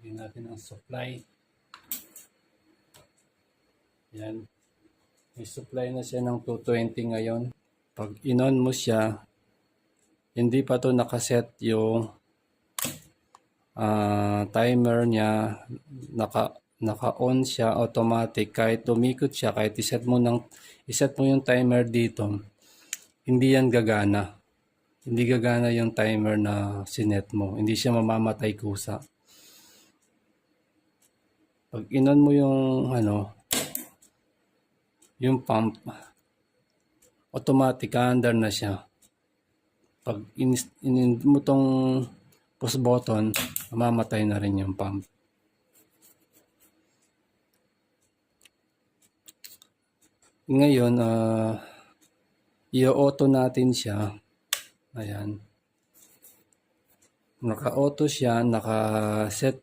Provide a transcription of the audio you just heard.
Tingnan natin ang supply. Yan. May supply na siya ng 220 ngayon. Pag in-on mo siya, hindi pa to nakaset yung timer niya. Naka-on siya automatic. Kahit tumikot siya, kahit iset mo yung timer dito, hindi yan gagana. Hindi gagana yung timer na sinet mo. Hindi siya mamamatay kusa. Pag in-on mo yung pump, automatic under na siya. Pag in mo tong push button, mamamatay na rin yung pump. Ngayon, i-auto natin siya. Ayan. Naka-auto siya, naka-set